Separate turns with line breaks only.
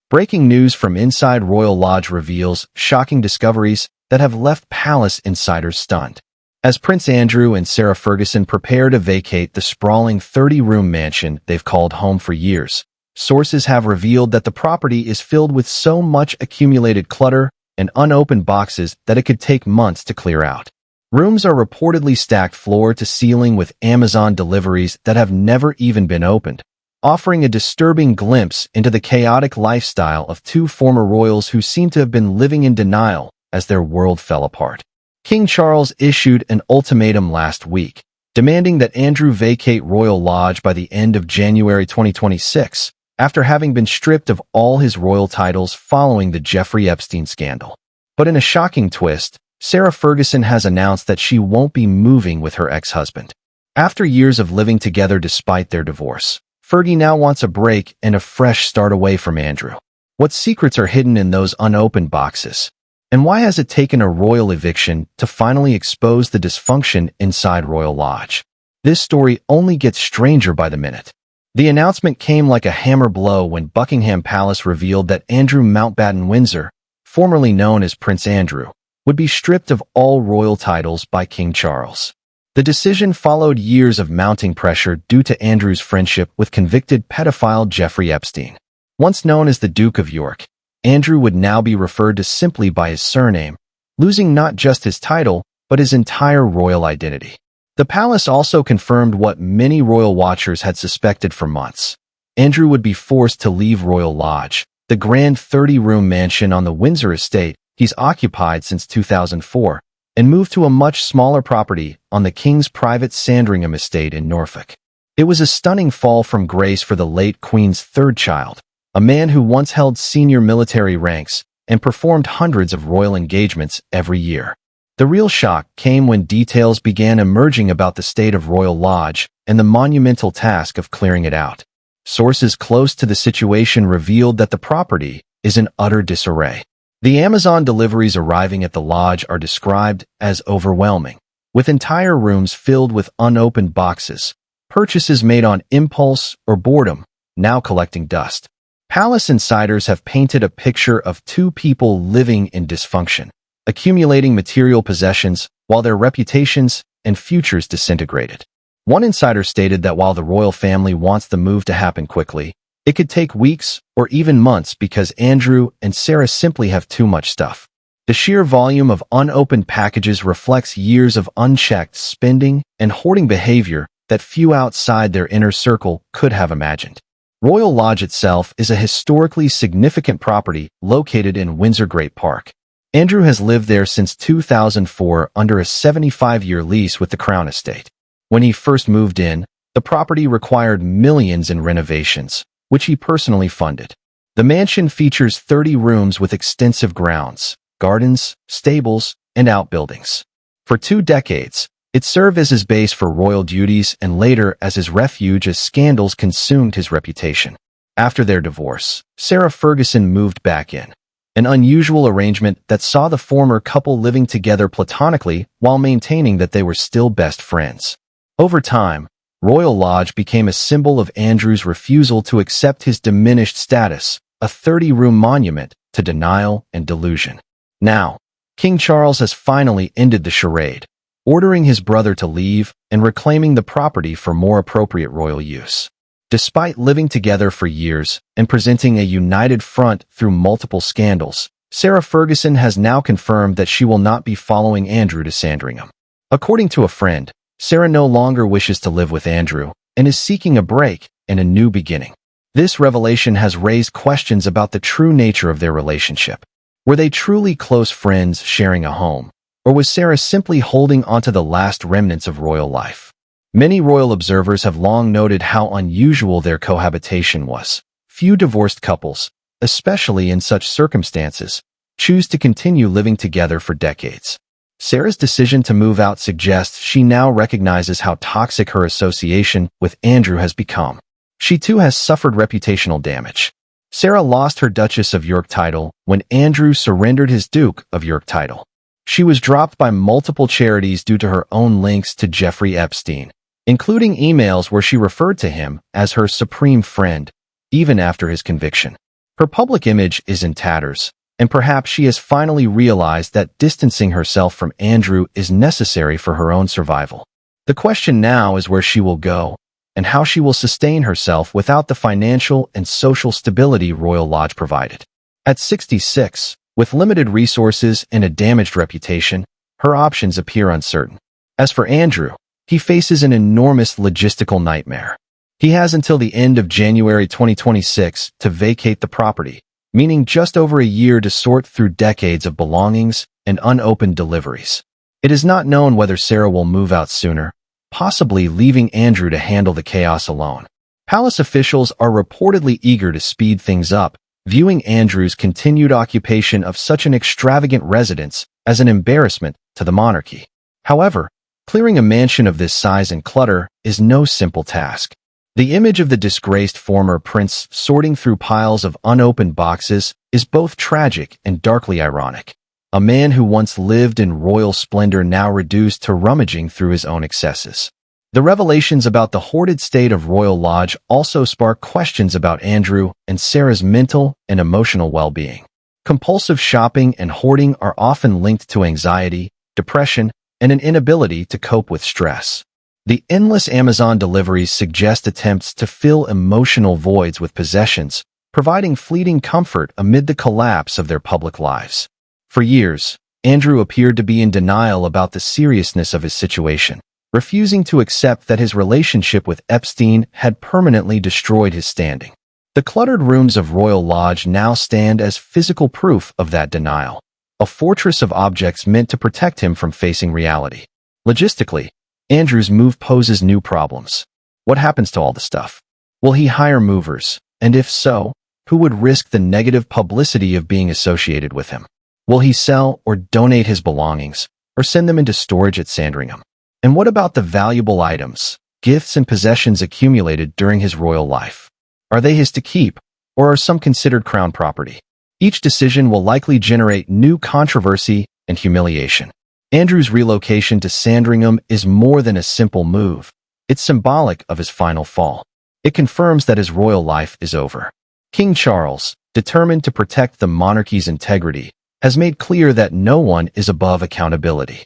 Breaking news from inside Royal Lodge reveals shocking discoveries that have left palace insiders stunned. As Prince Andrew and Sarah Ferguson prepare to vacate the sprawling 30-room mansion they've called home for years, sources have revealed that the property is filled with so much accumulated clutter and unopened boxes that it could take months to clear out. Rooms are reportedly stacked floor to ceiling with Amazon deliveries that have never even been opened, offering a disturbing glimpse into the chaotic lifestyle of two former royals who seem to have been living in denial as their world fell apart. King Charles issued an ultimatum last week, demanding that Andrew vacate Royal Lodge by the end of January 2026, after having been stripped of all his royal titles following the Jeffrey Epstein scandal. But in a shocking twist, Sarah Ferguson has announced that she won't be moving with her ex-husband. After years of living together despite their divorce, Fergie now wants a break and a fresh start away from Andrew. What secrets are hidden in those unopened boxes? And why has it taken a royal eviction to finally expose the dysfunction inside Royal Lodge? This story only gets stranger by the minute. The announcement came like a hammer blow when Buckingham Palace revealed that Andrew Mountbatten Windsor, formerly known as Prince Andrew, would be stripped of all royal titles by King Charles. The decision followed years of mounting pressure due to Andrew's friendship with convicted pedophile Jeffrey Epstein. Once known as the Duke of York, Andrew would now be referred to simply by his surname, losing not just his title, but his entire royal identity. The palace also confirmed what many royal watchers had suspected for months. Andrew would be forced to leave Royal Lodge, the grand 30-room mansion on the Windsor estate he's occupied since 2004, and move to a much smaller property on the King's private Sandringham estate in Norfolk. It was a stunning fall from grace for the late Queen's third child, a man who once held senior military ranks and performed hundreds of royal engagements every year. The real shock came when details began emerging about the state of Royal Lodge and the monumental task of clearing it out. Sources close to the situation revealed that the property is in utter disarray. The Amazon deliveries arriving at the lodge are described as overwhelming, with entire rooms filled with unopened boxes, purchases made on impulse or boredom, now collecting dust. Palace insiders have painted a picture of two people living in dysfunction, accumulating material possessions while their reputations and futures disintegrated. One insider stated that while the royal family wants the move to happen quickly, it could take weeks or even months because Andrew and Sarah simply have too much stuff. The sheer volume of unopened packages reflects years of unchecked spending and hoarding behavior that few outside their inner circle could have imagined. Royal Lodge itself is a historically significant property located in Windsor Great Park. Andrew has lived there since 2004 under a 75-year lease with the Crown Estate. When he first moved in, the property required millions in renovations, which he personally funded. The mansion features 30 rooms with extensive grounds, gardens, stables, and outbuildings. For 2 decades, it served as his base for royal duties and later as his refuge as scandals consumed his reputation. After their divorce, Sarah Ferguson moved back in, an unusual arrangement that saw the former couple living together platonically while maintaining that they were still best friends. Over time, Royal Lodge became a symbol of Andrew's refusal to accept his diminished status, a 30-room monument to denial and delusion. Now, King Charles has finally ended the charade, ordering his brother to leave and reclaiming the property for more appropriate royal use. Despite living together for years and presenting a united front through multiple scandals, Sarah Ferguson has now confirmed that she will not be following Andrew to Sandringham. According to a friend, Sarah no longer wishes to live with Andrew and is seeking a break and a new beginning. This revelation has raised questions about the true nature of their relationship. Were they truly close friends sharing a home? Or was Sarah simply holding onto the last remnants of royal life? Many royal observers have long noted how unusual their cohabitation was. Few divorced couples, especially in such circumstances, choose to continue living together for decades. Sarah's decision to move out suggests she now recognizes how toxic her association with Andrew has become. She too has suffered reputational damage. Sarah lost her Duchess of York title when Andrew surrendered his Duke of York title. She was dropped by multiple charities due to her own links to Jeffrey Epstein, including emails where she referred to him as her supreme friend, even after his conviction. Her public image is in tatters, and perhaps she has finally realized that distancing herself from Andrew is necessary for her own survival. The question now is where she will go, and how she will sustain herself without the financial and social stability Royal Lodge provided. At 66, with limited resources and a damaged reputation, her options appear uncertain. As for Andrew, he faces an enormous logistical nightmare. He has until the end of January 2026 to vacate the property, meaning just over a year to sort through decades of belongings and unopened deliveries. It is not known whether Sarah will move out sooner, possibly leaving Andrew to handle the chaos alone. Palace officials are reportedly eager to speed things up, viewing Andrew's continued occupation of such an extravagant residence as an embarrassment to the monarchy. However, clearing a mansion of this size and clutter is no simple task. The image of the disgraced former prince sorting through piles of unopened boxes is both tragic and darkly ironic. A man who once lived in royal splendor now reduced to rummaging through his own excesses. The revelations about the hoarded state of Royal Lodge also spark questions about Andrew and Sarah's mental and emotional well-being. Compulsive shopping and hoarding are often linked to anxiety, depression, and an inability to cope with stress. The endless Amazon deliveries suggest attempts to fill emotional voids with possessions, providing fleeting comfort amid the collapse of their public lives. For years, Andrew appeared to be in denial about the seriousness of his situation, refusing to accept that his relationship with Epstein had permanently destroyed his standing. The cluttered rooms of Royal Lodge now stand as physical proof of that denial, a fortress of objects meant to protect him from facing reality. Logistically, Andrew's move poses new problems. What happens to all the stuff? Will he hire movers? And if so, who would risk the negative publicity of being associated with him? Will he sell or donate his belongings, or send them into storage at Sandringham? And what about the valuable items, gifts and possessions accumulated during his royal life? Are they his to keep, or are some considered crown property? Each decision will likely generate new controversy and humiliation. Andrew's relocation to Sandringham is more than a simple move. It's symbolic of his final fall. It confirms that his royal life is over. King Charles, determined to protect the monarchy's integrity, has made clear that no one is above accountability.